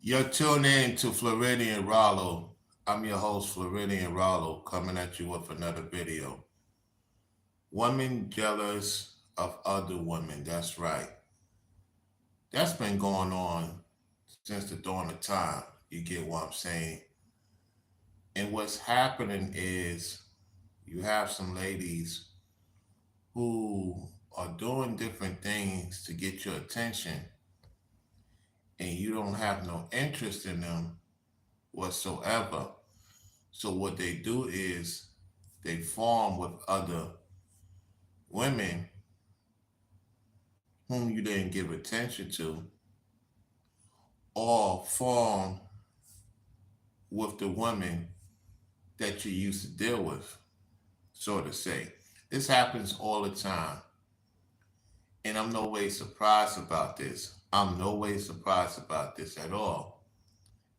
You're tuned in to Floridian Rollo. I'm your host, Floridian Rollo, coming at you with another video. Women jealous of other women. That's right. That's been going on since the dawn of time. You get what I'm saying? And what's happening is you have some ladies who are doing different things to get your attention, and you don't have no interest in them whatsoever. So what they do is they form with other women whom you didn't give attention to, or form with the women that you used to deal with, so to say. This happens all the time. And I'm no way surprised about this. I'm no way surprised about this at all.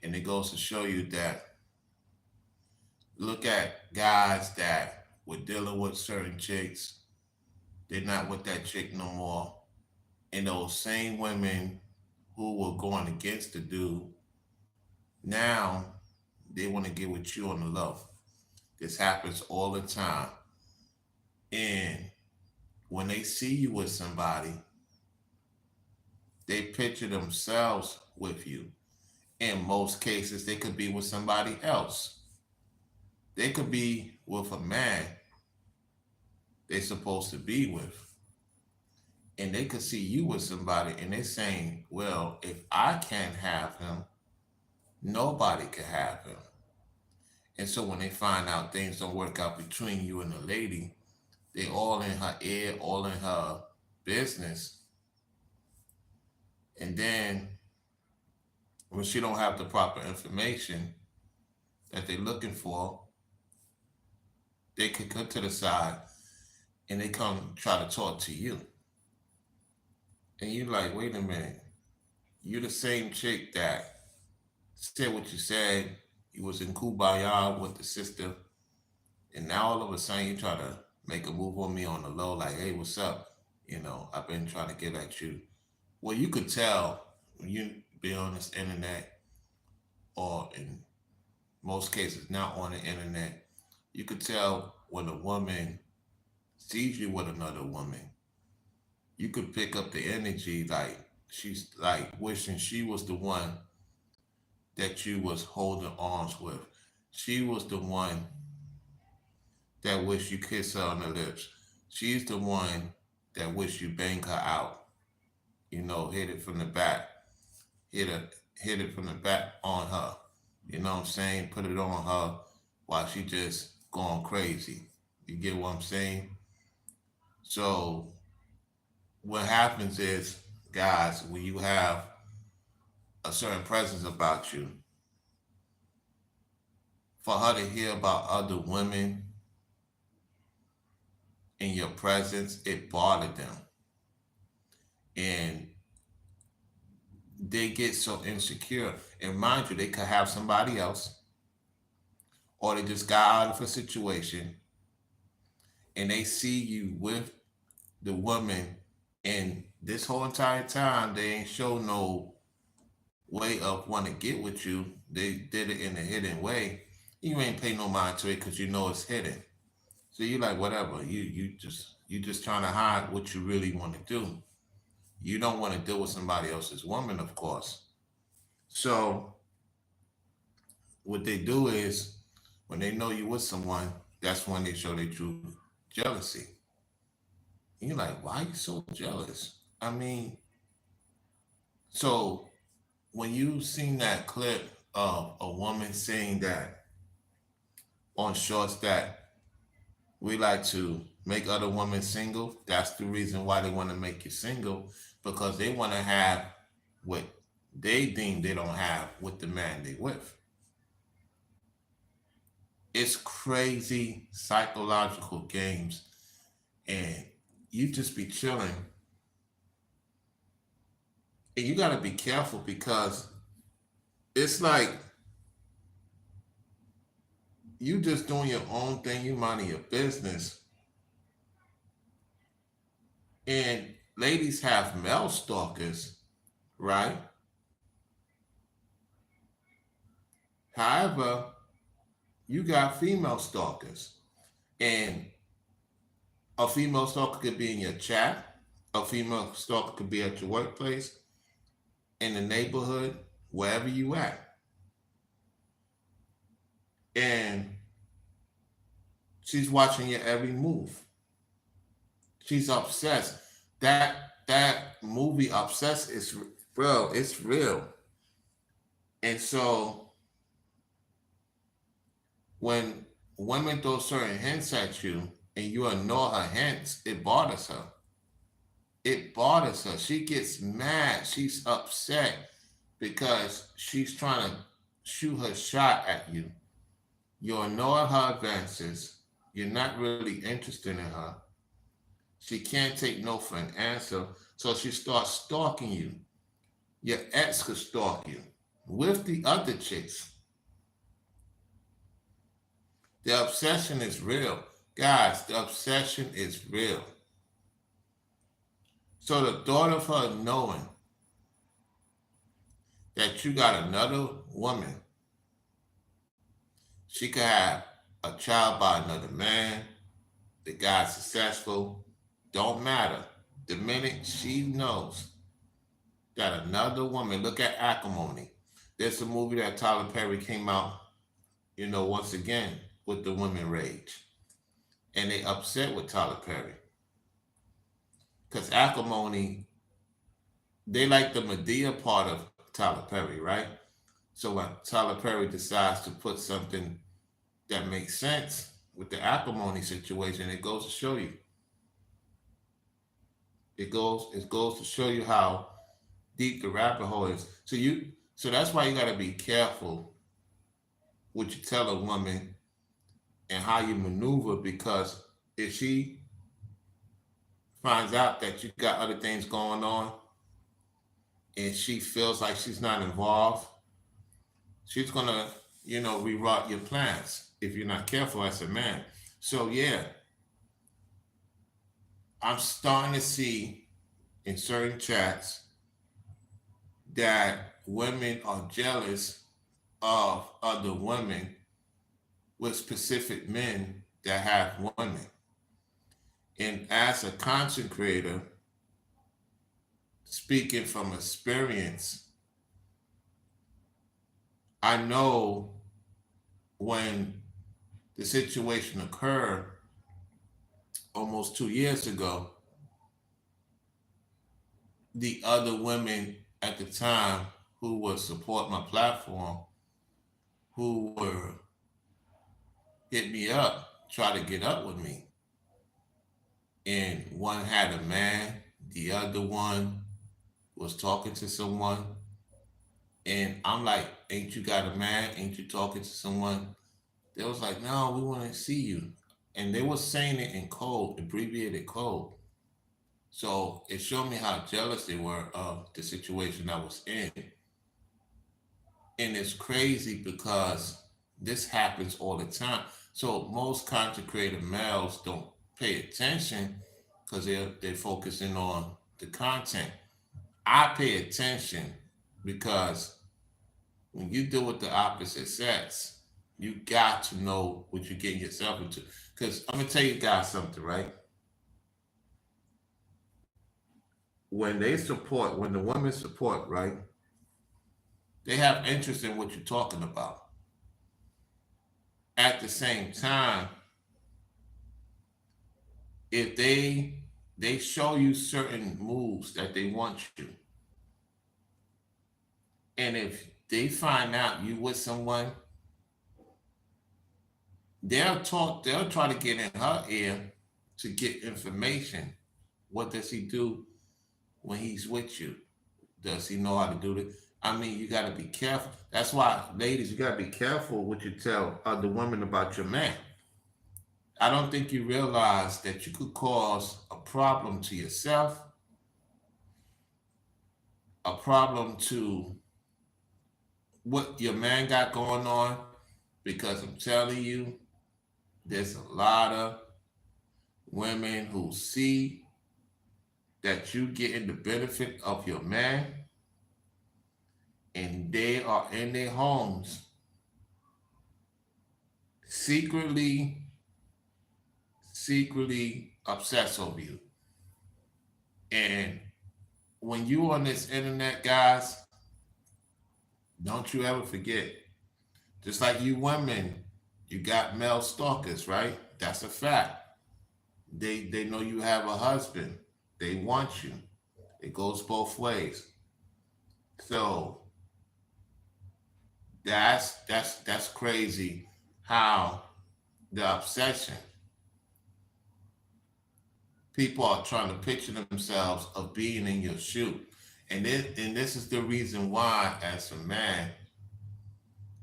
And it goes to show you that look at guys that were dealing with certain chicks, they're not with that chick no more. And those same women who were going against the dude, now they want to get with you on the low. This happens all the time. And when they see you with somebody, they picture themselves with you. In most cases, they could be with somebody else. They could be with a man they're supposed to be with. And they could see you with somebody and they're saying, well, if I can't have him, nobody can have him. And so when they find out things don't work out between you and the lady, they all in her ear, all in her business. And then when she don't have the proper information that they're looking for, they could cut to the side and they come try to talk to you. And you like, wait a minute, you the same chick that said what you said. You was in Kumbaya with the sister, and now all of a sudden you try to make a move on me on the low, like, hey, what's up? I've been trying to get at you. Well, you could tell when you be on this internet, or in most cases not on the internet, you could tell when a woman sees you with another woman. You could pick up the energy, like she's like wishing she was the one that you was holding arms with. She was the one that wish you kiss her on the lips. She's the one that wish you bang her out. Hit it from the back. Hit it from the back on her. You know what I'm saying? Put it on her while she just going crazy. You get what I'm saying? So what happens is, guys, when you have a certain presence about you, for her to hear about other women in your presence, it bothered them. And they get so insecure. And mind you, they could have somebody else, or they just got out of a situation and they see you with the woman, and this whole entire time they ain't show no way of want to get with you. They did it in a hidden way. You ain't pay no mind to it because you know it's hidden. So you like whatever. You just trying to hide what you really want to do. You don't want to deal with somebody else's woman, of course. So what they do is when they know you with someone, that's when they show their true jealousy. And you're like, why are you so jealous? I mean, so when you seen that clip of a woman saying that on shorts that we like to make other women single, that's the reason why they want to make you single, because they want to have what they deem they don't have with the man they with. It's crazy psychological games, and you just be chilling, and you got to be careful because it's like you just doing your own thing, you minding your business, and ladies have male stalkers, right? However, you got female stalkers, and a female stalker could be in your chat. A female stalker could be at your workplace, in the neighborhood, wherever you at. And she's watching your every move. She's obsessed. That movie Obsessed is real. It's real. And so when women throw certain hints at you and you ignore her hints, it bothers her. It bothers her. She gets mad. She's upset because she's trying to shoot her shot at you. You ignore her advances. You're not really interested in her. She can't take no for an answer. So she starts stalking you. Your ex could stalk you with the other chicks. The obsession is real. Guys, the obsession is real. So the thought of her knowing that you got another woman, she could have a child by another man, the guy's successful, don't matter. The minute she knows that another woman, look at Acrimony. There's a movie that Tyler Perry came out, once again, with the women rage. And they upset with Tyler Perry. Because Acrimony, they like the Medea part of Tyler Perry, right? So when Tyler Perry decides to put something that makes sense with the Acrimony situation, it goes to show you. It goes to show you how deep the rabbit hole is. So that's why you gotta be careful what you tell a woman and how you maneuver, because if she finds out that you got other things going on and she feels like she's not involved, she's gonna, reroute your plans if you're not careful as a man. So yeah, I'm starting to see in certain chats that women are jealous of other women with specific men that have women. And as a content creator, speaking from experience, I know when the situation occurred almost 2 years ago, the other women at the time who would support my platform, who were hit me up, try to get up with me. And one had a man, the other one was talking to someone. And I'm like, ain't you got a man? Ain't you talking to someone? They was like, no, we want to see you. And they were saying it in code, abbreviated code. So it showed me how jealous they were of the situation I was in. And it's crazy because this happens all the time. So most content creator males don't pay attention because they're focusing on the content. I pay attention because when you deal with the opposite sex, you got to know what you're getting yourself into. Because I'm gonna tell you guys something, right? When the women support, right? They have interest in what you're talking about. At the same time, if they show you certain moves that they want you, and if they find out you with someone, they'll try to get in her ear to get information. What does he do when he's with you? Does he know how to do this? I mean, you got to be careful. That's why, ladies, you got to be careful what you tell other women about your man. I don't think you realize that you could cause a problem to yourself, a problem to what your man got going on, because I'm telling you, there's a lot of women who see that you getting the benefit of your man and they are in their homes secretly obsess over you. And when you on this internet, guys, don't you ever forget, just like you women, you got male stalkers, right? That's a fact. They know you have a husband. They want you. It goes both ways. So that's crazy how the obsession, people are trying to picture themselves of being in your shoe. And this is the reason why, as a man,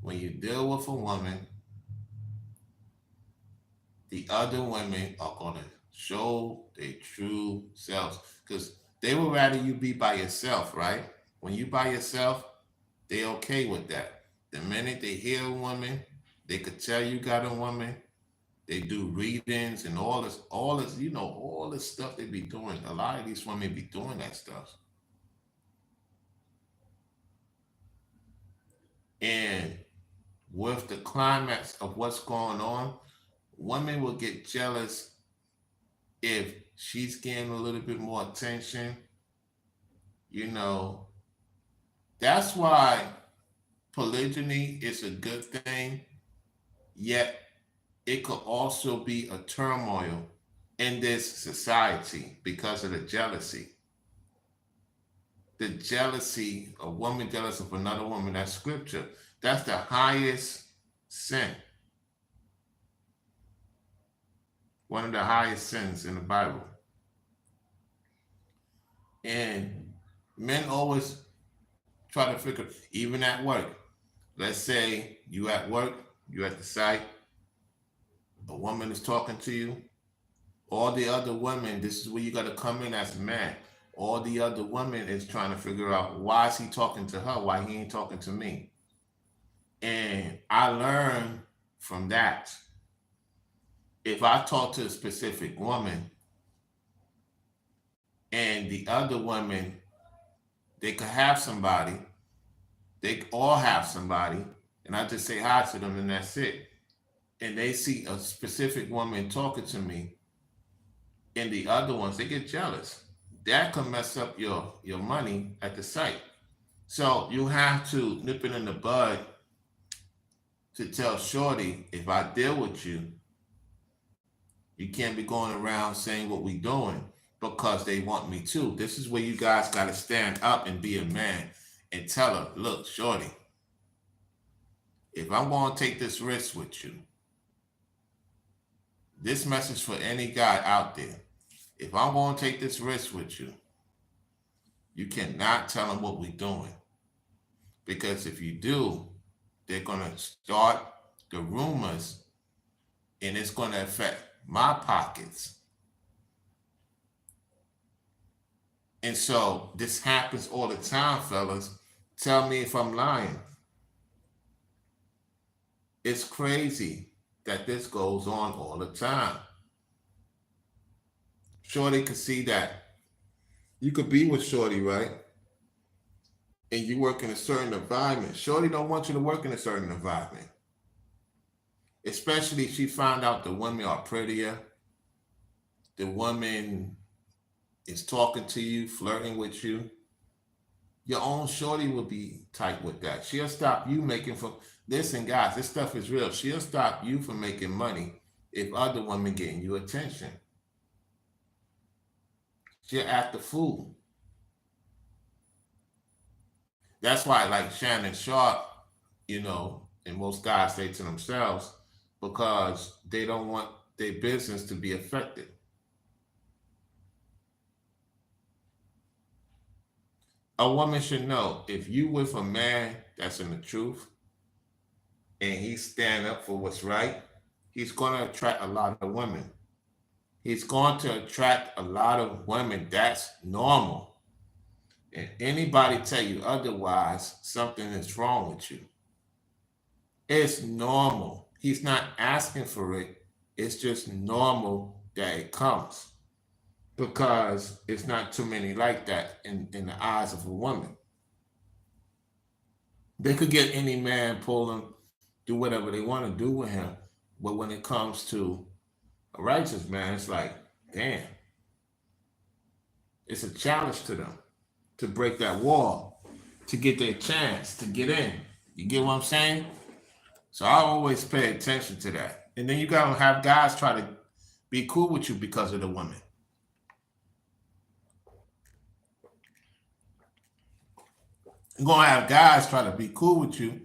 when you deal with a woman, the other women are gonna show their true selves. Because they would rather you be by yourself, right? When you by yourself, they okay with that. The minute they hear a woman, they could tell you got a woman. They do readings and all this, all this stuff they be doing. A lot of these women be doing that stuff. And with the climax of what's going on, women will get jealous if she's getting a little bit more attention. You know, that's why polygyny is a good thing, yet it could also be a turmoil in this society because of the jealousy. The jealousy, a woman jealous of another woman, that's scripture. That's the highest sin, one of the highest sins in the Bible. And men always try to figure, even at work, let's say you at work, you at the site, a woman is talking to you, all the other women, this is where you got to come in as a man. All the other women is trying to figure out, why is he talking to her? Why he ain't talking to me? And I learned from that. If I talk to a specific woman and the other women, they could have somebody, they all have somebody, and I just say hi to them and that's it. And they see a specific woman talking to me, and the other ones, they get jealous. That can mess up your money at the site. So you have to nip it in the bud to tell Shorty, if I deal with you, you can't be going around saying what we doing because they want me to. This is where you guys got to stand up and be a man and tell her, look, Shorty, if I'm going to take this risk with you, this message for any guy out there, if I'm going to take this risk with you, you cannot tell them what we're doing. Because if you do, they're going to start the rumors and it's going to affect my pockets. And so this happens all the time, fellas. Tell me if I'm lying. It's crazy that this goes on all the time. Shorty could see that. You could be with Shorty, right? And you work in a certain environment. Shorty don't want you to work in a certain environment. Especially if she found out the women are prettier. The woman is talking to you, flirting with you. Your own Shorty will be tight with that. She'll stop you making from, listen guys, this stuff is real. She'll stop you from making money if other women getting you attention. She'll act a fool. That's why, like Shannon Sharp, and most guys say to themselves, because they don't want their business to be affected. A woman should know, if you with a man that's in the truth and he stand up for what's right, he's going to attract a lot of women. He's going to attract a lot of women. That's normal. And anybody tell you otherwise, something is wrong with you. It's normal. He's not asking for it. It's just normal that it comes, because it's not too many like that in the eyes of a woman. They could get any man, pull him, do whatever they want to do with him. But when it comes to a righteous man, it's like, damn, it's a challenge to them to break that wall, to get their chance to get in. You get what I'm saying? So I always pay attention to that. And then you gotta have guys try to be cool with you because of the women. You're gonna have guys try to be cool with you,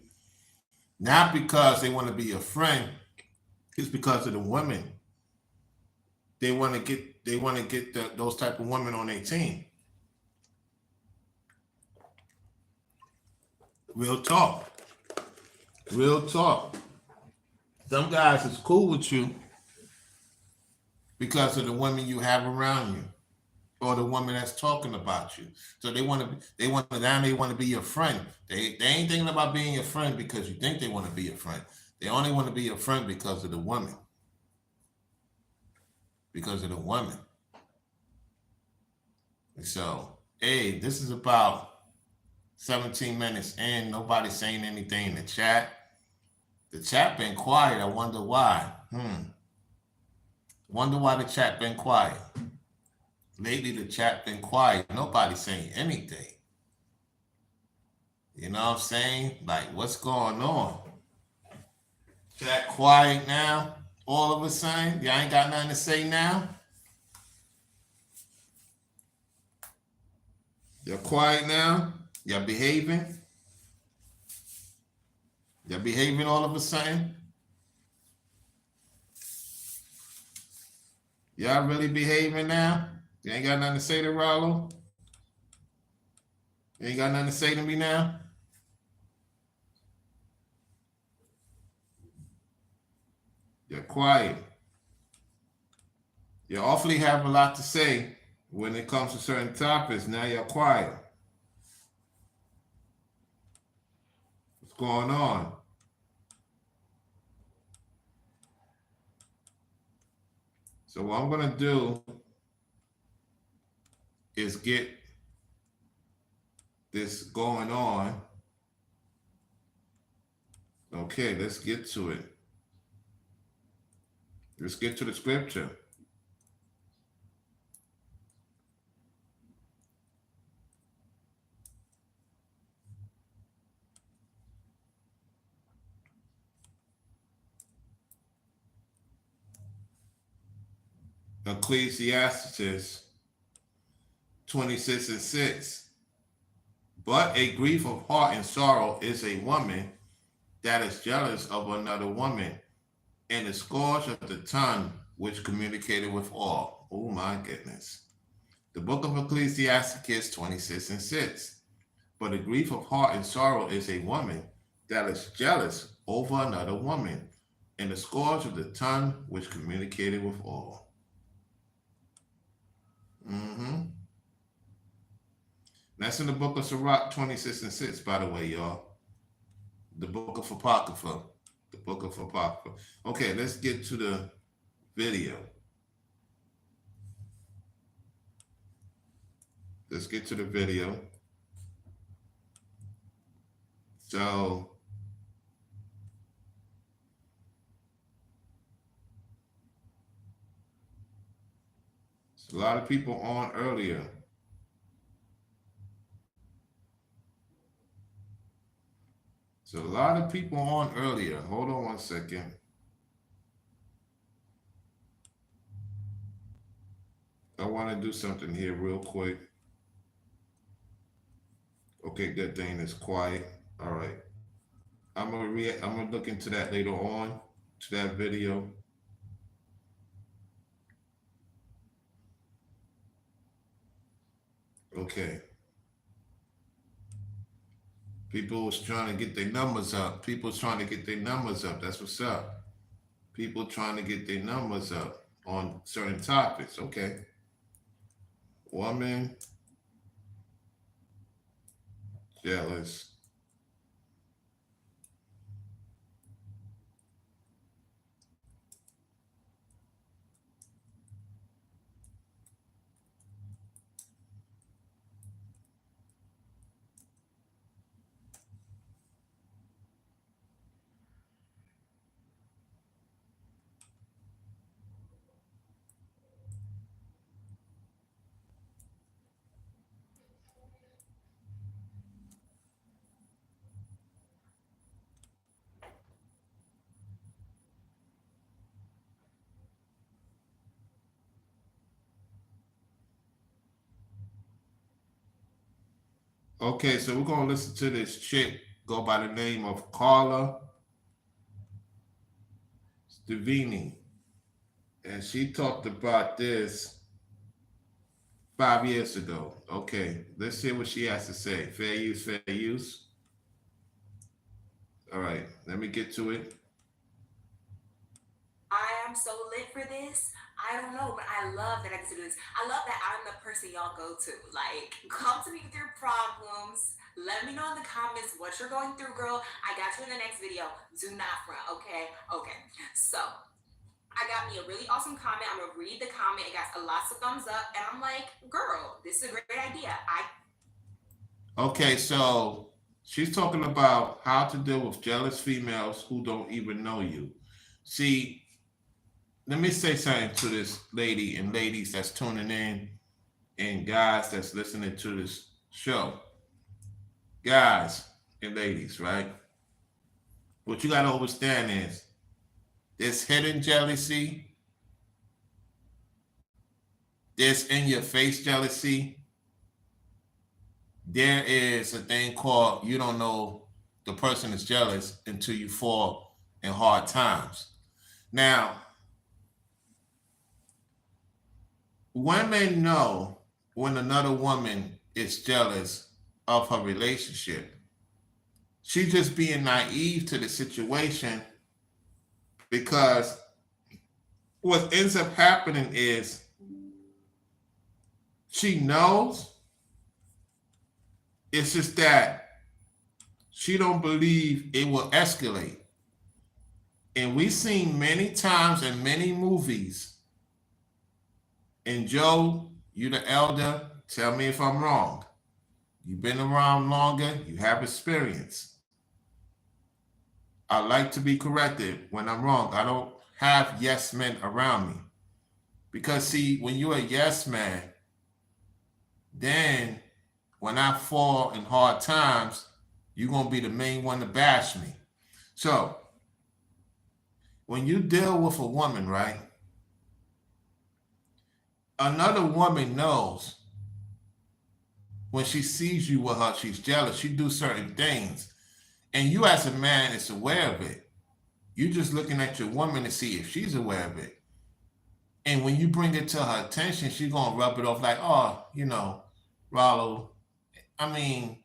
not because they want to be your friend, it's because of the women. They want to get those type of women on their team. Real talk. Real talk. Some guys is cool with you because of the women you have around you, or the woman that's talking about you. So they want to be your friend. They ain't thinking about being your friend because you think they want to be your friend. They only want to be your friend because of the woman. Because of the woman. So, hey, this is about 17 minutes in. Nobody saying anything in the chat. The chat been quiet. I wonder why. Wonder why the chat been quiet. Lately, the chat been quiet. Nobody saying anything. You know what I'm saying? Like, what's going on? Chat quiet now? All of a sudden? Y'all ain't got nothing to say now? You're quiet now? Y'all behaving? Y'all behaving all of a sudden? Y'all really behaving now? You ain't got nothing to say to Rollo? You ain't got nothing to say to me now? You're quiet. You awfully have a lot to say when it comes to certain topics. Now you're quiet. What's going on? So what I'm going to do is get this going on. Okay, let's get to it. Let's get to the scripture. Ecclesiastes 26:6. But a grief of heart and sorrow is a woman that is jealous of another woman, and the scourge of the tongue which communicated with all. Oh my goodness. The book of Ecclesiastes 26:6. But a grief of heart and sorrow is a woman that is jealous over another woman, and the scourge of the tongue which communicated with all. That's in the book of Sirach 26:6, by the way, y'all. The book of Apocrypha. The book of Apocrypha. Okay, let's get to the video. Let's get to the video. So, a lot of people on earlier. So a lot of people on earlier. Hold on one second. I want to do something here real quick. Okay, good thing it's quiet. All right. I'm gonna look into that later on, to that video. Okay. People was trying to get their numbers up. People's trying to get their numbers up. That's what's up. People trying to get their numbers up on certain topics. Okay. Woman jealous. Okay, so we're gonna listen to this chick go by the name of Carla Stevini, and she talked about this 5 years ago. Okay, let's hear what she has to say. Fair use, fair use. All right, let me get to it. I am so lit for this. I don't know, but I love that I get to do this. I love that I'm the person y'all go to. Like, come to me with your problems. Let me know in the comments what you're going through, girl. I got you in the next video. Do not front, okay? Okay. So, I got me a really awesome comment. I'm gonna read the comment. It got lots of thumbs up, and I'm like, girl, this is a great idea. Okay, so she's talking about how to deal with jealous females who don't even know you. See, let me say something to this lady and ladies that's tuning in and guys that's listening to this show. Guys and ladies, right? What you got to understand is this hidden jealousy, this in your face jealousy. There is a thing called you don't know the person is jealous until you fall in hard times. Now, women know when another woman is jealous of her relationship. She's just being naive to the situation because what ends up happening is she knows, it's just that she don't believe it will escalate. And we've seen many times in many movies, and Joe, you the elder, tell me if I'm wrong. You've been around longer, you have experience. I like to be corrected when I'm wrong. I don't have yes men around me. Because see, when you're a yes man, then when I fall in hard times, you're gonna be the main one to bash me. So when you deal with a woman, right? Another woman knows when she sees you with her, she's jealous. She do certain things, and you as a man is aware of it. You're just looking at your woman to see if she's aware of it. And when you bring it to her attention, she's gonna rub it off like, oh, Rollo. I mean,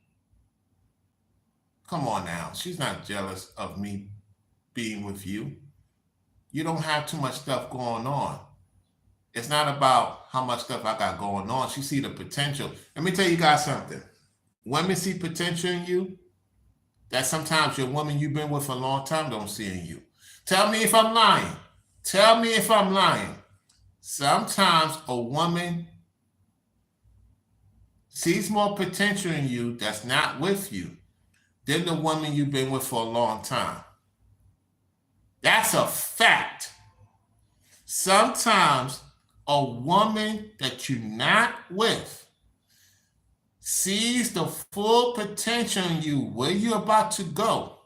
come on now. She's not jealous of me being with you. You don't have too much stuff going on. It's not about how much stuff I got going on. She see the potential. Let me tell you guys something. Women see potential in you that sometimes your woman you've been with for a long time don't see in you. Tell me if I'm lying. Tell me if I'm lying. Sometimes a woman sees more potential in you that's not with you than the woman you've been with for a long time. That's a fact. Sometimes a woman that you're not with sees the full potential in you, where you're about to go,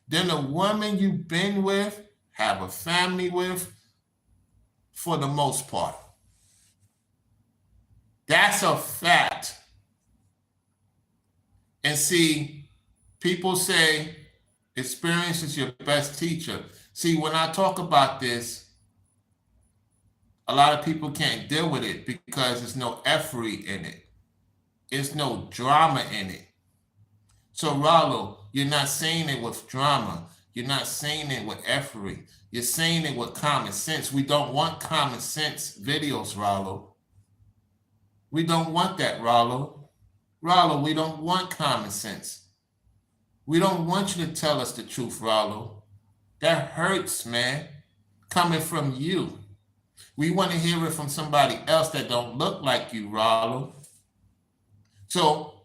than a woman you've been with, have a family with, for the most part. That's a fact. And see, people say experience is your best teacher. See, when I talk about this, a lot of people can't deal with it because there's no effort in it. There's no drama in it. So, Rollo, you're not saying it with drama. You're not saying it with effort. You're saying it with common sense. We don't want common sense videos, Rollo. We don't want that, Rollo. Rollo, we don't want common sense. We don't want you to tell us the truth, Rollo. That hurts, man, coming from you. We want to hear it from somebody else that don't look like you, Rollo. So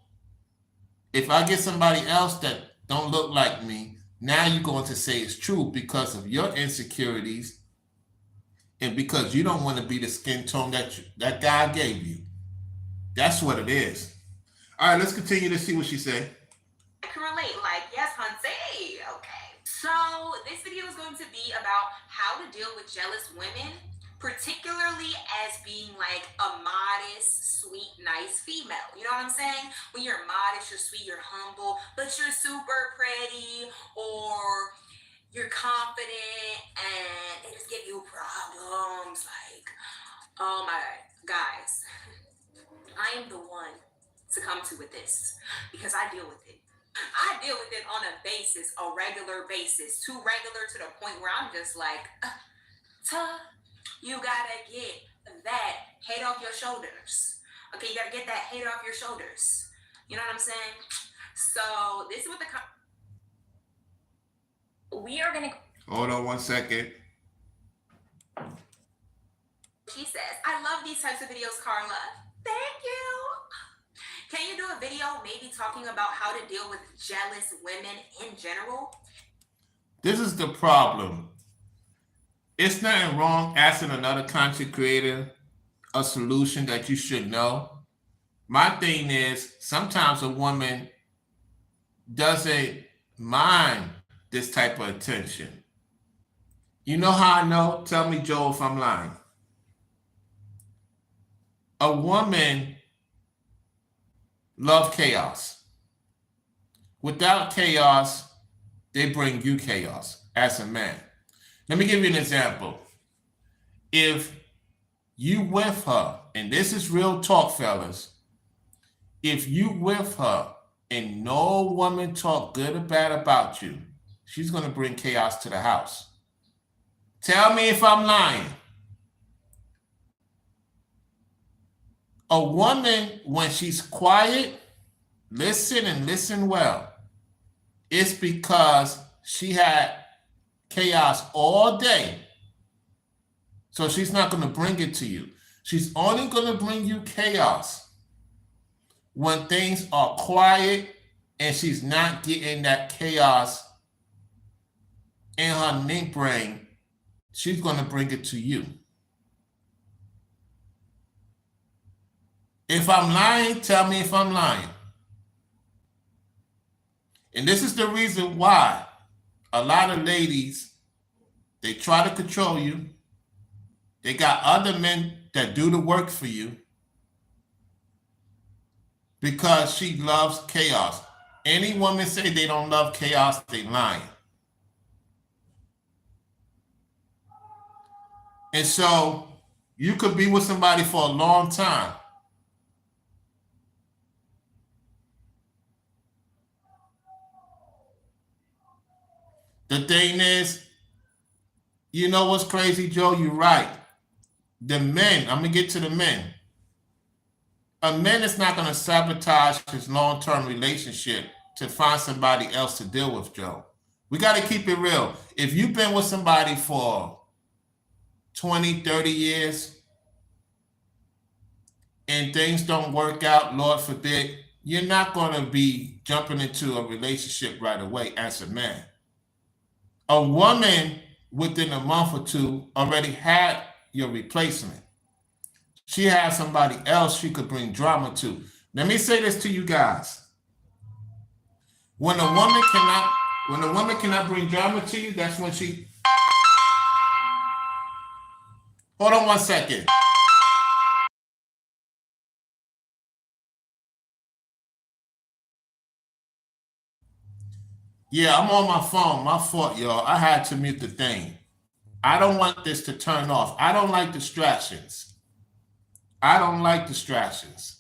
if I get somebody else that don't look like me, now you're going to say it's true because of your insecurities and because you don't want to be the skin tone that God gave you. That's what it is. All right, let's continue to see what she said. I can relate. Like, yes, Hunty. Okay. So this video is going to be about how to deal with jealous women particularly as being like a modest, sweet, nice female. You know what I'm saying? When you're modest, you're sweet, you're humble, but you're super pretty, or you're confident, and they just give you problems. Like, oh my guys, I am the one to come to with this because I deal with it. I deal with it on a basis, a regular basis, too regular to the point where I'm just like, tuh, you gotta get that head off your shoulders. Okay, you gotta get that head off your shoulders. You know what I'm saying? So this is what we are gonna. Hold on 1 second. She says, I love these types of videos, Carla. Thank you. Can you do a video maybe talking about how to deal with jealous women in general? This is the problem. It's nothing wrong asking another content creator a solution that you should know. My thing is, sometimes a woman doesn't mind this type of attention. You know how I know? Tell me, Joe, if I'm lying. A woman loves chaos. Without chaos, they bring you chaos as a man. Let me give you an example. If you with her, and this is real talk, fellas, if you with her and no woman talk good or bad about you, she's going to bring chaos to the house. Tell me if I'm lying. A woman, when she's quiet, listen and listen well, it's because she had chaos all day. So she's not going to bring it to you. She's only going to bring you chaos when things are quiet and she's not getting that chaos in her nink brain. She's going to bring it to you. If I'm lying, tell me if I'm lying. And this is the reason why a lot of ladies, they try to control you. They got other men that do the work for you because she loves chaos. Any woman say they don't love chaos, they lying. And so you could be with somebody for a long time. The thing is, you know what's crazy, Joe? You're right. The men, I'm going to get to the men. A man is not going to sabotage his long-term relationship to find somebody else to deal with, Joe. We got to keep it real. If you've been with somebody for 20, 30 years and things don't work out, Lord forbid, you're not going to be jumping into a relationship right away as a man. A woman within a month or two already had your replacement. She has somebody else she could bring drama to. Let me say this to you guys. When a woman cannot bring drama to you, that's when she... Hold on 1 second. Yeah, I'm on my phone. My fault, y'all. I had to mute the thing. I don't want this to turn off. I don't like distractions. I don't like distractions.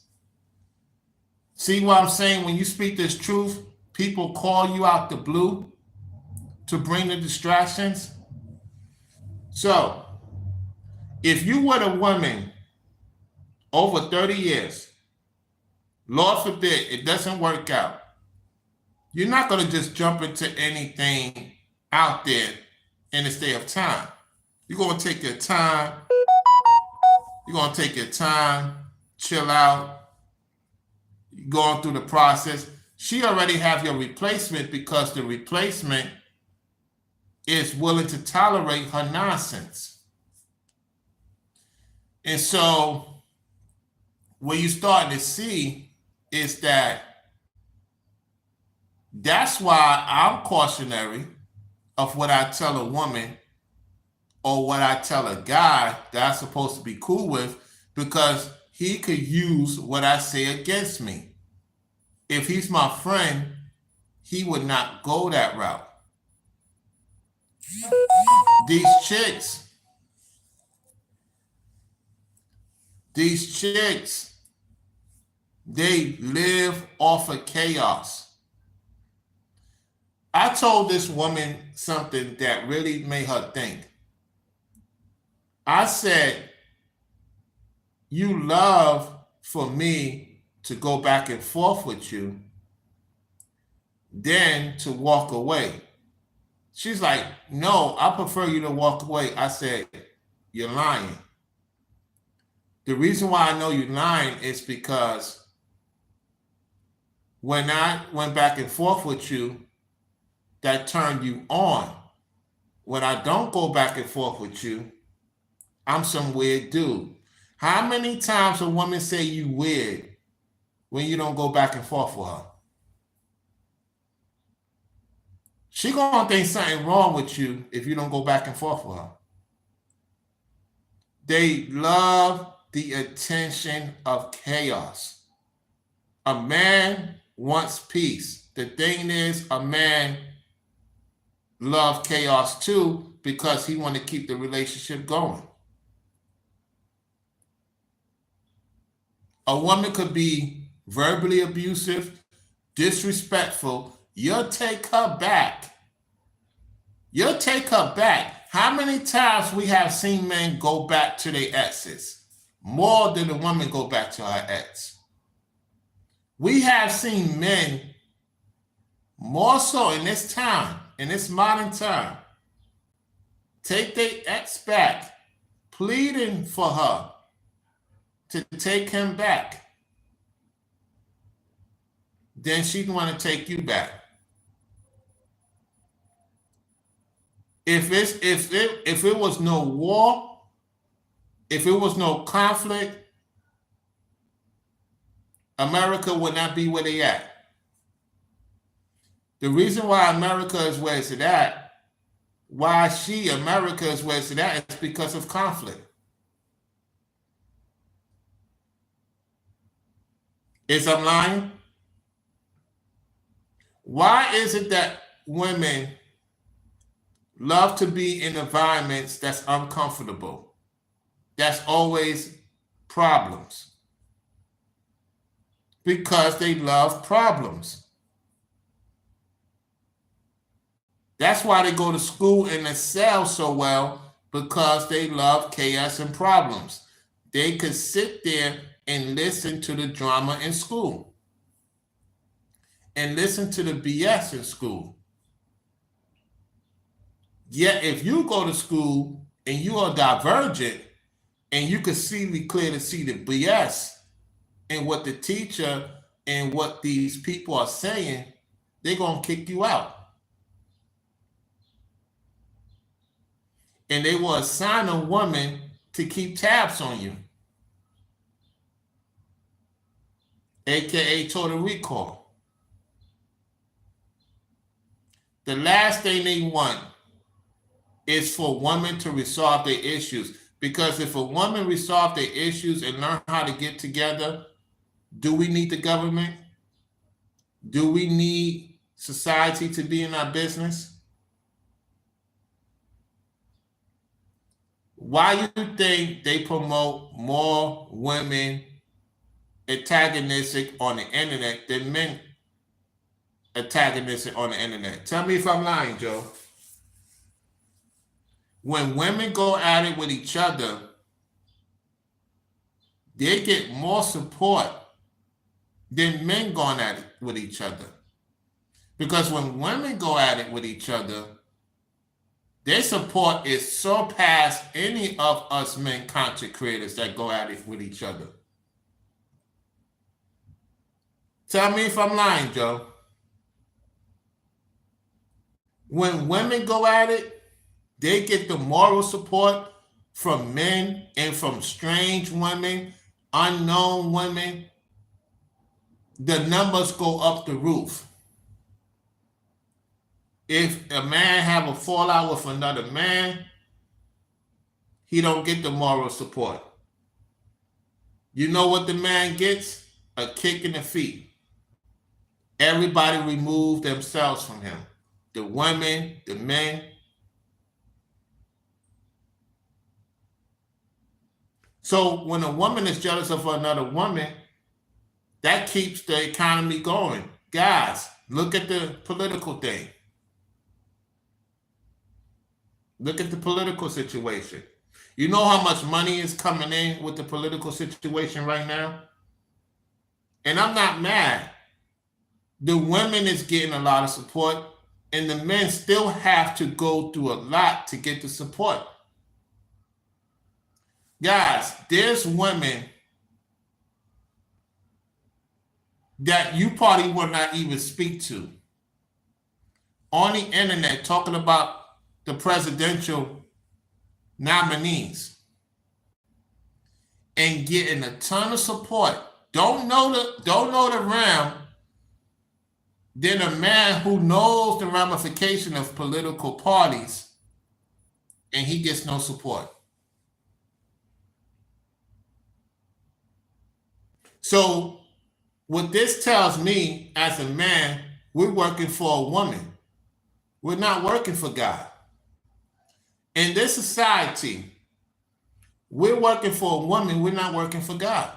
See what I'm saying? When you speak this truth, people call you out the blue to bring the distractions. So, if you were a woman over 30 years, Lord forbid, it doesn't work out, you're not going to just jump into anything out there in this day of time. You're going to take your time. You're going to take your time, chill out, going through the process. She already have your replacement because the replacement is willing to tolerate her nonsense. And so what you're starting to see is that's why I'm cautionary of what I tell a woman or what I tell a guy that I'm supposed to be cool with, because he could use what I say against me. If he's my friend, he would not go that route. These chicks, they live off of chaos. I told this woman something that really made her think. I said, you love for me to go back and forth with you, then to walk away. She's like, no, I prefer you to walk away. I said, you're lying. The reason why I know you're lying is because when I went back and forth with you, that turned you on. When I don't go back and forth with you, I'm some weird dude. How many times a woman say you weird when you don't go back and forth with her? She gonna think something wrong with you if you don't go back and forth with her. They love the attention of chaos. A man wants peace. The thing is, a man loves chaos too, because he want to keep the relationship going. A woman could be verbally abusive, disrespectful. You'll take her back. You'll take her back. How many times we have seen men go back to their exes? More than a woman go back to her ex. We have seen men, more so in this time, in this modern time, take their ex back, pleading for her to take him back. Then she'd want to take you back. If it was no war, if it was no conflict, America would not be where they at. The reason why America is where it's at, America is where it's at, is because of conflict. Is I'm lying? Why is it that women love to be in environments that's uncomfortable? That's always problems. Because they love problems. That's why they go to school and excel so well, because they love chaos and problems. They could sit there and listen to the drama in school and listen to the BS in school. Yet if you go to school and you are divergent and you can clearly see the BS and what the teacher and what these people are saying, they're going to kick you out. And they will assign a woman to keep tabs on you, aka total recall. The last thing they want is for women to resolve their issues. Because if a woman resolve their issues and learn how to get together, do we need the government? Do we need society to be in our business? Why do you think they promote more women antagonistic on the internet than men antagonistic on the internet? Tell me if I'm lying, Joe. When women go at it with each other, they get more support than men going at it with each other. Because when women go at it with each other, their support is so past any of us men content creators that go at it with each other. Tell me if I'm lying, Joe. When women go at it, they get the moral support from men and from strange women, unknown women. The numbers go up the roof. If a man have a fallout with another man, he don't get the moral support. You know what the man gets? A kick in the feet. Everybody remove themselves from him. The women, the men. So when a woman is jealous of another woman, that keeps the economy going. Guys, look at the political thing. Look at the political situation. You know how much money is coming in with the political situation right now? And I'm not mad. The women is getting a lot of support, and the men still have to go through a lot to get the support. Guys, there's women that you probably will not even speak to on the internet talking about the presidential nominees and getting a ton of support. Don't know the realm. Then a man who knows the ramification of political parties and he gets no support. So what this tells me as a man, we're working for a woman. We're not working for God. In this society, we're working for a woman, we're not working for God.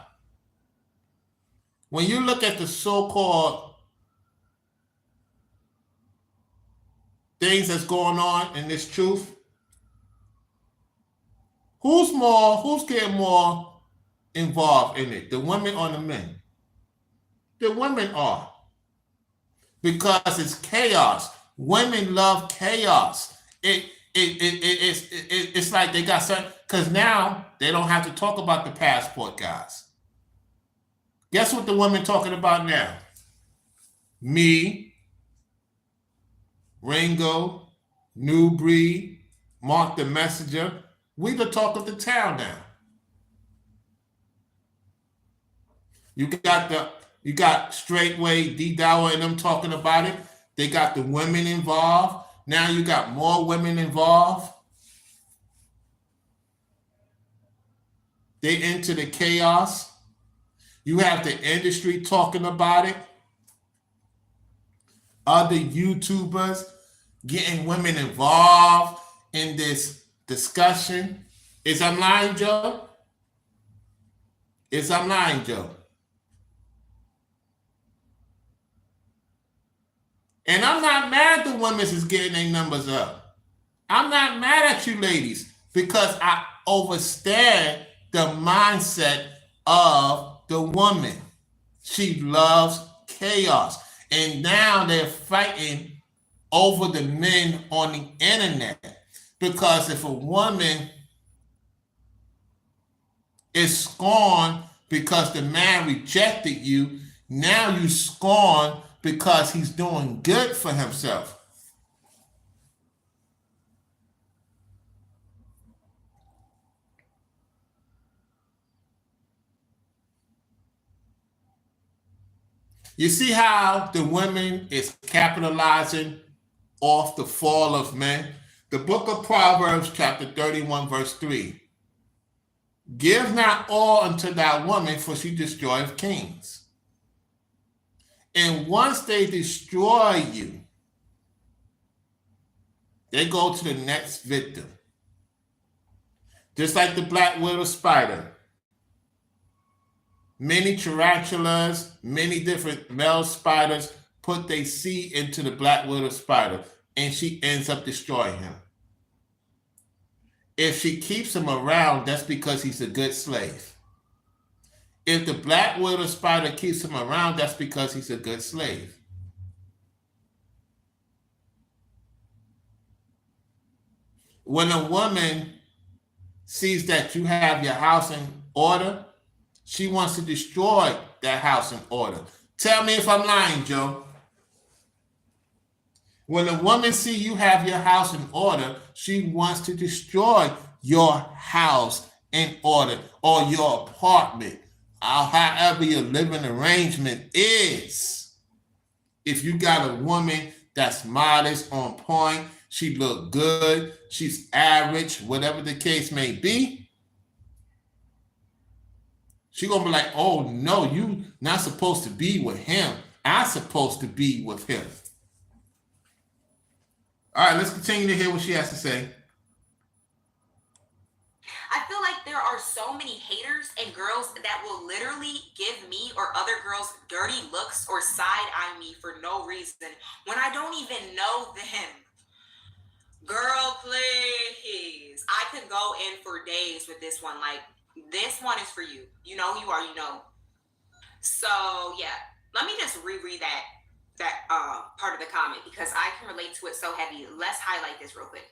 When you look at the so-called things that's going on in this truth, who's getting more involved in it, the women or the men? The women are, because it's chaos. Women love chaos. It's like they got something, because now they don't have to talk about the passport, guys. Guess what the women talking about now? Me, Ringo, New Breed, Mark the Messenger. We the talk of the town now. You got Straightway, D Dower and them talking about it. They got the women involved. Now you got more women involved. They into the chaos. You have the industry talking about it. Other YouTubers getting women involved in this discussion. Is I'm lying, Joe? Is I'm lying, Joe? And I'm not mad the women is getting their numbers up. I'm not mad at you ladies because I understand the mindset of the woman. She loves chaos. And now they're fighting over the men on the internet. Because if a woman is scorned because the man rejected you, now you scorn because he's doing good for himself. You see how the women is capitalizing off the fall of men? The book of Proverbs, chapter 31, verse 3. Give not all unto that woman, for she destroyeth kings. And once they destroy you, they go to the next victim. Just like the black widow spider. Many tarantulas, many different male spiders put their seed into the black widow spider, and she ends up destroying him. If she keeps him around, that's because he's a good slave. If the black widow spider keeps him around, that's because he's a good slave. When a woman sees that you have your house in order, she wants to destroy that house in order. Tell me if I'm lying, Joe. When a woman sees you have your house in order, she wants to destroy your house in order or your apartment, or however your living arrangement is. If you got a woman that's modest, on point, she look good, she's average, whatever the case may be, she gonna be like, oh no, you not supposed to be with him. I'm supposed to be with him. All right, let's continue to hear what she has to say. I feel like there are so many haters and girls that will literally give me or other girls dirty looks or side eye me for no reason when I don't even know them. Girl, please. I could go in for days with this one. Like, this one is for you. You know who you are, you know. So yeah, let me just reread that part of the comment because I can relate to it so heavy. Let's highlight this real quick.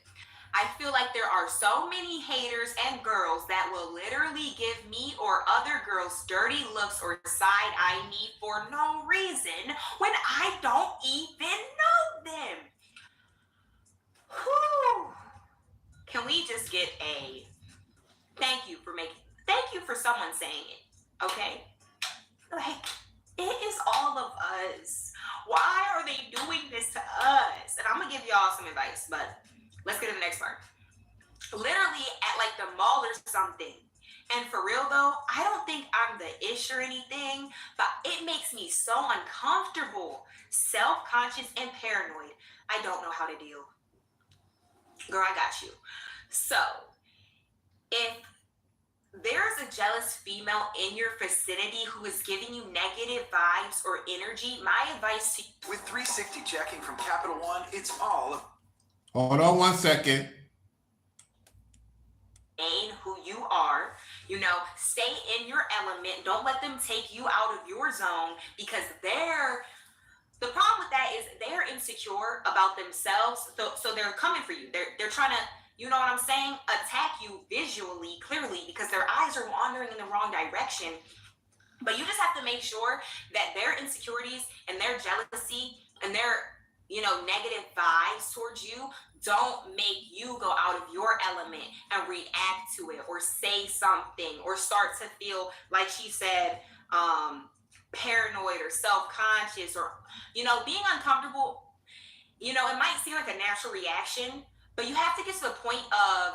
I feel like there are so many haters and girls that will literally give me or other girls dirty looks or side eye me for no reason when I don't even know them. Whew. Can we just get a thank you for someone saying it, okay? Like, it is all of us. Why are they doing this to us? And I'm gonna give y'all some advice, but let's get to the next part. Literally at like the mall or something. And for real though, I don't think I'm the ish or anything, but it makes me so uncomfortable, self-conscious, and paranoid. I don't know how to deal. Girl, I got you. So, if there's a jealous female in your vicinity who is giving you negative vibes or energy, my advice to you... With 360 checking from Capital One, it's all... Hold on 1 second. Who you are, you know, stay in your element. Don't let them take you out of your zone because the problem with that is they're insecure about themselves, so they're coming for you. They're trying to, you know what I'm saying, attack you visually, clearly, because their eyes are wandering in the wrong direction. But you just have to make sure that their insecurities and their jealousy and their, you know, negative vibes towards you don't make you go out of your element and react to it or say something or start to feel, like she said, paranoid or self-conscious or, you know, being uncomfortable. You know, it might seem like a natural reaction, but you have to get to the point of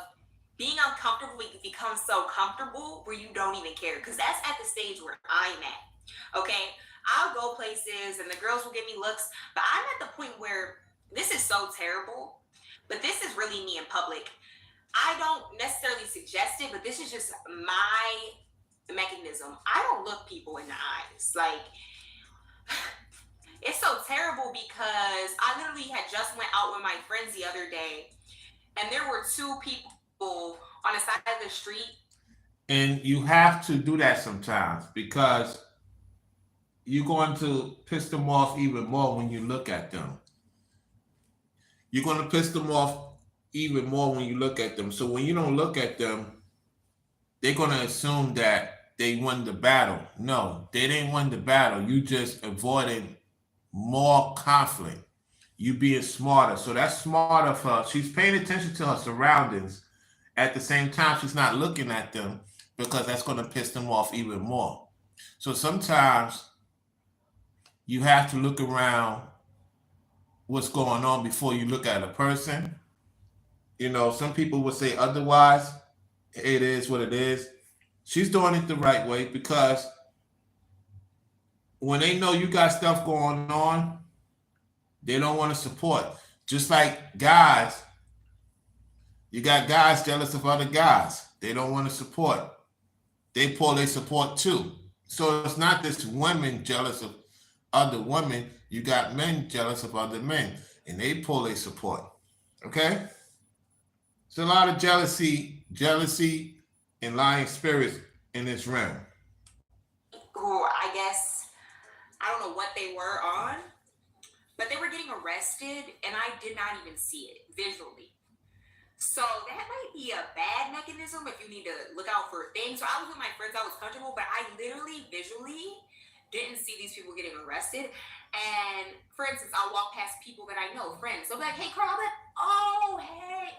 being uncomfortable becomes so comfortable where you don't even care, because that's at the stage where I'm at. Okay, I'll go places and the girls will give me looks, but I'm at the point where this is so terrible, but this is really me in public. I don't necessarily suggest it, but this is just my mechanism. I don't look people in the eyes. Like, it's so terrible because I literally had just went out with my friends the other day and there were two people on the side of the street. And you have to do that sometimes because you're going to piss them off even more when you look at them. You're going to piss them off even more when you look at them. So when you don't look at them, they're going to assume that they won the battle. No, they didn't win the battle. You just avoided more conflict. You being smarter. So that's smart of her. She's paying attention to her surroundings. At the same time, she's not looking at them because that's going to piss them off even more. So sometimes you have to look around what's going on before you look at a person. You know, some people would say otherwise. It is what it is. She's doing it the right way because when they know you got stuff going on, they don't want to support. Just like guys, you got guys jealous of other guys. They don't want to support. They pull their support too. So it's not just women jealous of other women. You got men jealous of other men, and they pull their support. Okay? It's a lot of jealousy, and lying spirits in this realm. Who I guess, I don't know what they were on, but they were getting arrested and I did not even see it visually. So that might be a bad mechanism if you need to look out for things. So I was with my friends, I was comfortable, but I literally visually didn't see these people getting arrested. And for instance, I'll walk past people that I know, friends. They'll be like, hey, Carl, oh, hey.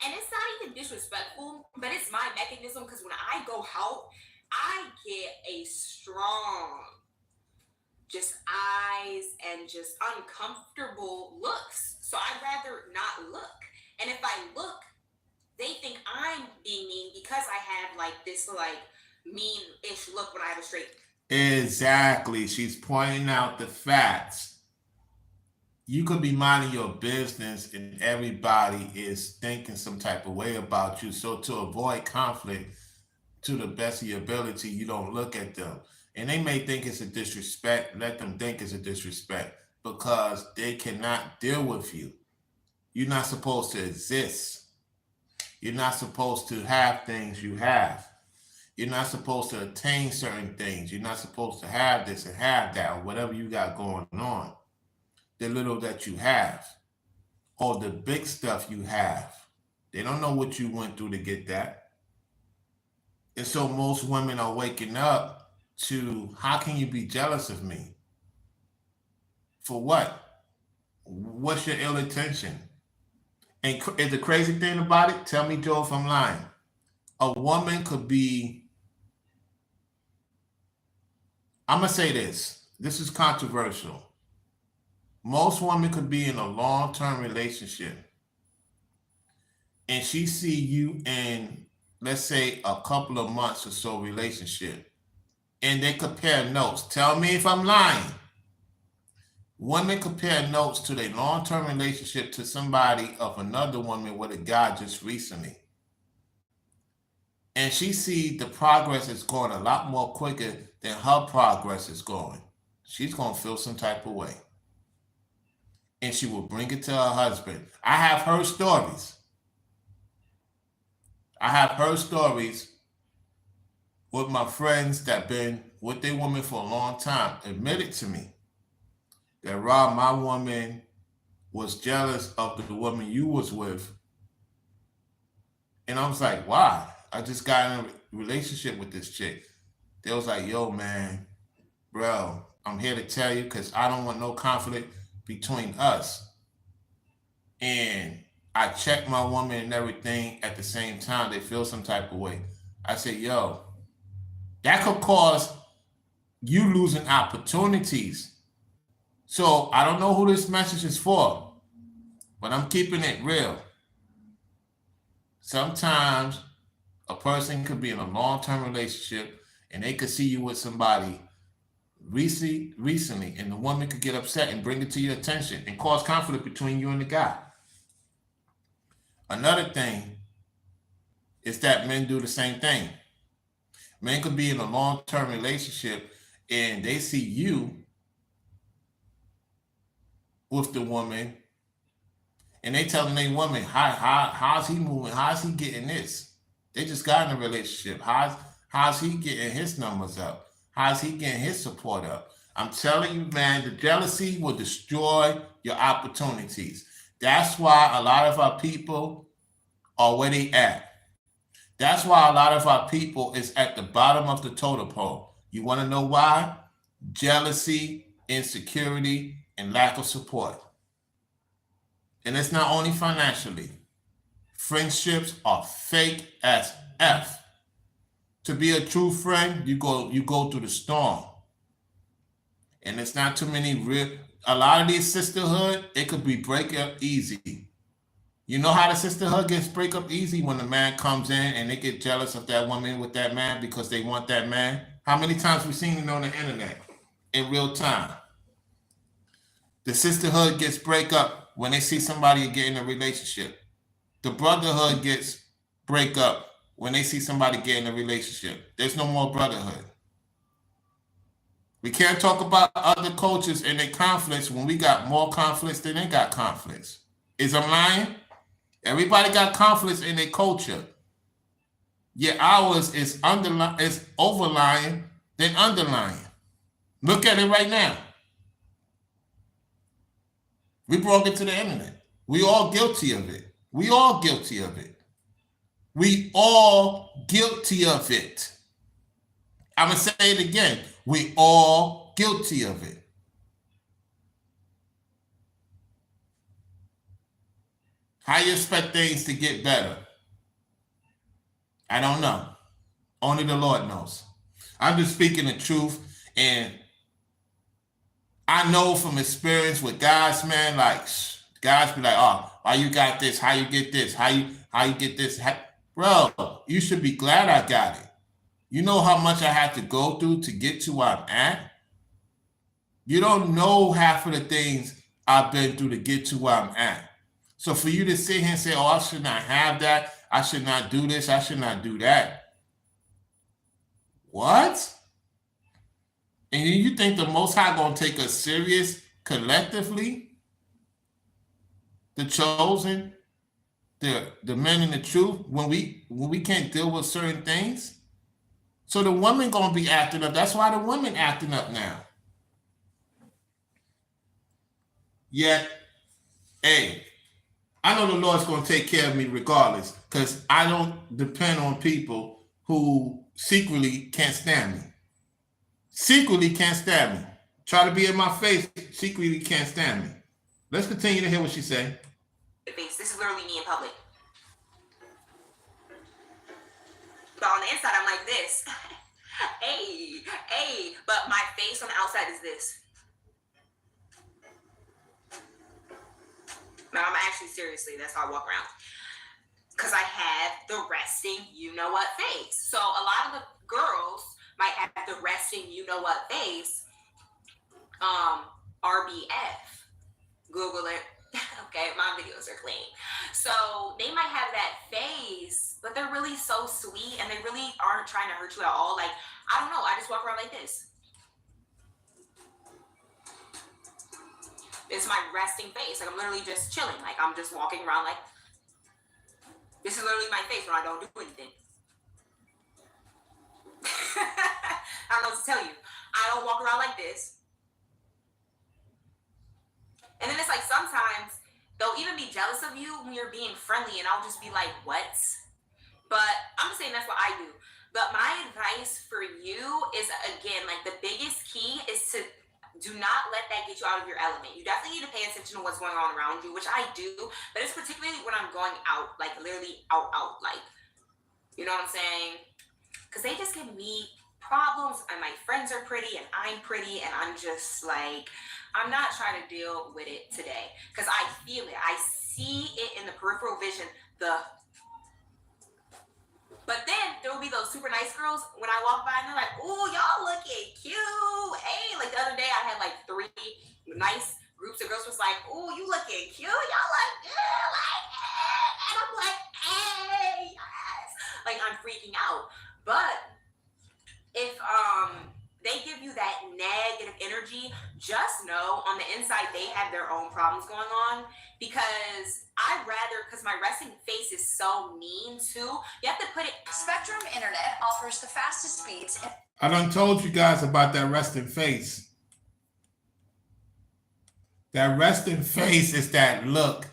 And it's not even disrespectful, but it's my mechanism because when I go out, I get a strong just eyes and just uncomfortable looks. So I'd rather not look. And if I look, they think I'm being mean because I have like this like mean-ish look when I have a straight. Exactly. She's pointing out the facts. You could be minding your business and everybody is thinking some type of way about you. So to avoid conflict, to the best of your ability, you don't look at them. And they may think it's a disrespect. Let them think it's a disrespect because they cannot deal with you. You're not supposed to exist. You're not supposed to have things you have. You're not supposed to attain certain things. You're not supposed to have this and have that or whatever you got going on. The little that you have or the big stuff you have. They don't know what you went through to get that. And so most women are waking up to, how can you be jealous of me? For what? What's your ill intention? And the crazy thing about it, tell me, Joe, if I'm lying. A woman could be, I'm going to say this. This is controversial. Most women could be in a long-term relationship and she see you in, let's say, a couple of months or so relationship, and they compare notes. Tell me if I'm lying. Women compare notes to their long-term relationship to somebody of another woman with a guy just recently. And she see the progress is going a lot more quicker than her progress is going. She's going to feel some type of way. And she will bring it to her husband. I have heard stories. I have heard stories with my friends that been with their woman for a long time, admitted to me that, Rob, my woman was jealous of the woman you was with. And I was like, why? I just got in a relationship with this chick. They was like, yo, man, bro, I'm here to tell you because I don't want no conflict between us. And I check my woman and everything at the same time. They feel some type of way. I say, yo, that could cause you losing opportunities. So I don't know who this message is for, but I'm keeping it real. Sometimes a person could be in a long-term relationship and they could see you with somebody recently, and the woman could get upset and bring it to your attention and cause conflict between you and the guy. Another thing is that men do the same thing. Men could be in a long-term relationship and they see you with the woman and they telling their woman, how's he moving? How's he getting this? They just got in a relationship. How's he getting his numbers up? How's he getting his support up? I'm telling you, man, the jealousy will destroy your opportunities. That's why a lot of our people are where they at. That's why a lot of our people is at the bottom of the totem pole. You want to know why? Jealousy, insecurity, and lack of support. And it's not only financially. Friendships are fake as F. To be a true friend, you go through the storm. And it's not too many a lot of these sisterhood, it could be break up easy. You know how the sisterhood gets break up easy? When the man comes in and they get jealous of that woman with that man because they want that man. How many times we've seen it on the internet in real time? The sisterhood gets break up when they see somebody get in a relationship. The brotherhood gets break up when they see somebody get in a relationship. There's no more brotherhood. We can't talk about other cultures and their conflicts when we got more conflicts than they got conflicts. Is I'm lying? Everybody got conflicts in their culture. Yet ours is overlying than underlying. Look at it right now. We brought it to the internet. We all guilty of it. We all guilty of it. We all guilty of it. I'm going to say it again. We all guilty of it. How you expect things to get better? I don't know. Only the Lord knows. I'm just speaking the truth, and I know from experience with guys, man, like guys be like, oh, why you got this? How you get this? How you get this? Bro, you should be glad I got it. You know how much I had to go through to get to where I'm at? You don't know half of the things I've been through to get to where I'm at. So for you to sit here and say, oh, I should not have that, I should not do this, I should not do that. What? And you think the Most High gonna take us serious collectively? The chosen, the men in the truth, when we can't deal with certain things? So the women gonna be acting up. That's why the women acting up now. Yet, hey, I know the Lord's gonna take care of me regardless, because I don't depend on people who secretly can't stand me. Secretly can't stand me. Try to be in my face, secretly can't stand me. Let's continue to hear what she say. This is literally me in public. But on the inside, I'm like this. Hey, but my face on the outside is this. No, I'm actually seriously, that's how I walk around. Because I have the resting you-know-what face. So a lot of the girls might have the resting you-know-what face. RBF. Google it. Okay, my videos are clean. So they might have that face, but they're really so sweet and they really aren't trying to hurt you at all. Like, I don't know, I just walk around like this. It's my resting face. Like, I'm literally just chilling. Like, I'm just walking around like, this is literally my face when I don't do anything. I don't know what to tell you. I don't walk around like this. And then it's like sometimes they'll even be jealous of you when you're being friendly, and I'll just be like, what? But I'm just saying that's what I do. But my advice for you is, again, like the biggest key is to do not let that get you out of your element. You definitely need to pay attention to what's going on around you, which I do, but it's particularly when I'm going out, like literally out, like, you know what I'm saying? Because they just give me problems, and my friends are pretty, and I'm pretty, and I'm just like, I'm not trying to deal with it today because I feel it. I see it in the peripheral vision. But then there will be those super nice girls when I walk by and they're like, "Oh, y'all looking cute." Hey, like the other day I had like 3 nice groups of girls was like, "Oh, you looking cute. Y'all like good, like it." And I'm like, "Hey, yes." Like I'm freaking out. But if they give you that negative energy, just know on the inside they have their own problems going on. Because because my resting face is so mean too, you have to put it. Spectrum Internet offers the fastest speeds. I done told you guys about that resting face. That resting face is that look.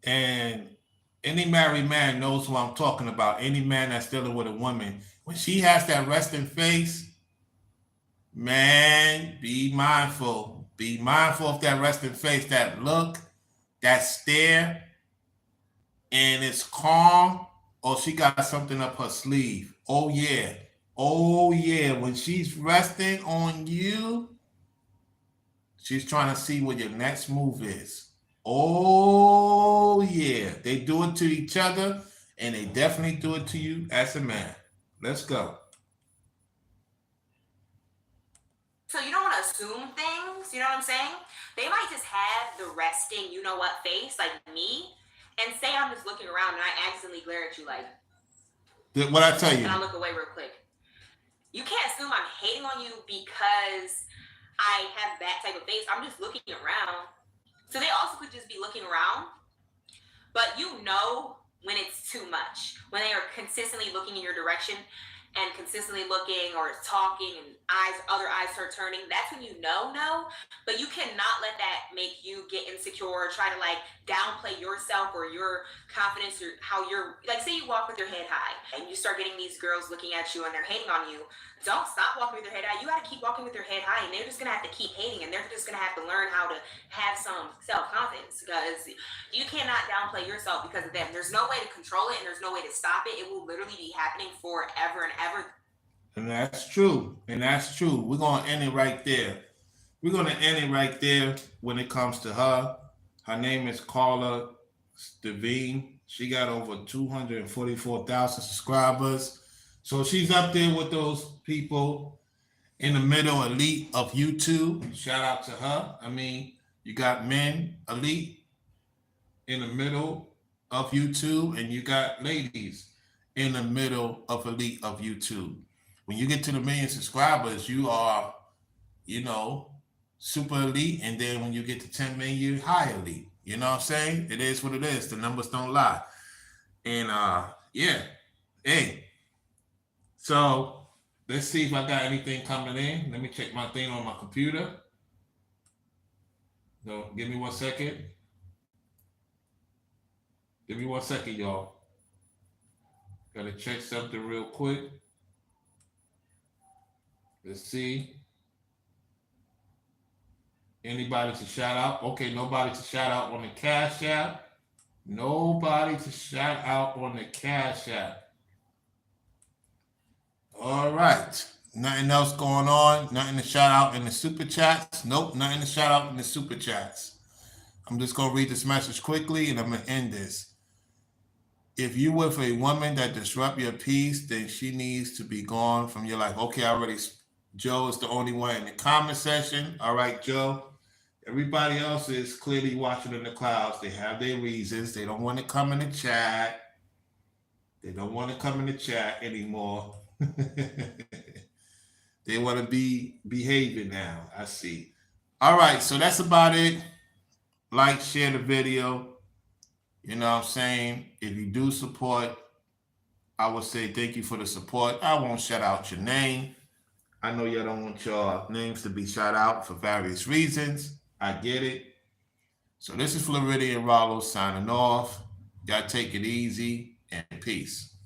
And any married man knows what I'm talking about. Any man that's dealing with a woman, when she has that resting face, man, be mindful. Be mindful of that resting face, that look, that stare, and it's calm, or she got something up her sleeve. Oh, yeah. Oh, yeah. When she's resting on you, she's trying to see what your next move is. Oh, yeah. They do it to each other, and they definitely do it to you as a man. Let's go. So you don't want to assume things, you know what I'm saying? They might just have the resting, you know what, face, like me, and say I'm just looking around and I accidentally glare at you like, What I tell you? and I look away real quick. You can't assume I'm hating on you because I have that type of face. I'm just looking around. So they also could just be looking around, but you know when it's too much, when they are consistently looking in your direction and consistently looking or talking and other eyes start turning, that's when you know. But you cannot let that make you get insecure or try to like downplay yourself or your confidence or how you're, like say you walk with your head high and you start getting these girls looking at you and they're hating on you. Don't stop walking with your head high. You got to keep walking with your head high, and they're just going to have to keep hating, and they're just going to have to learn how to have some self-confidence, because you cannot downplay yourself because of them. There's no way to control it, and there's no way to stop it. It will literally be happening forever and ever. And that's true. And that's true. We're going to end it right there. we're gonna end it right there when it comes to her. Her name is Carla Devine. She got over 244,000 subscribers. So she's up there with those people in the middle elite of YouTube. Shout out to her. I mean, you got men elite in the middle of YouTube, and you got ladies in the middle of elite of YouTube. When you get to the million subscribers, you are, you know, super elite. And then when you get to 10 million, you're high elite. You know what I'm saying? It is what it is. The numbers don't lie. And yeah. Hey. So let's see if I got anything coming in. Let me check my thing on my computer. No, give me 1 second. Give me 1 second, y'all. Gotta check something real quick. Let's see. Anybody to shout out? Okay, nobody to shout out on the Cash App. Nobody to shout out on the Cash App. All right. Nothing else going on. Nothing to shout out in the super chats. Nope, nothing to shout out in the super chats. I'm just going to read this message quickly and I'm going to end this. If you with a woman that disrupt your peace, then she needs to be gone from your life. Okay, Joe is the only one in the comment section. All right, Joe. Everybody else is clearly watching in the clouds. They have their reasons. They don't want to come in the chat. They don't want to come in the chat anymore. They want to be behaving now. I see. All right, so that's about it. Like, share the video. You know what I'm saying? If you do support, I would say thank you for the support. I won't shout out your name. I know y'all don't want your names to be shout out for various reasons. I get it. So this is Floridian Rollo signing off. Y'all take it easy and peace.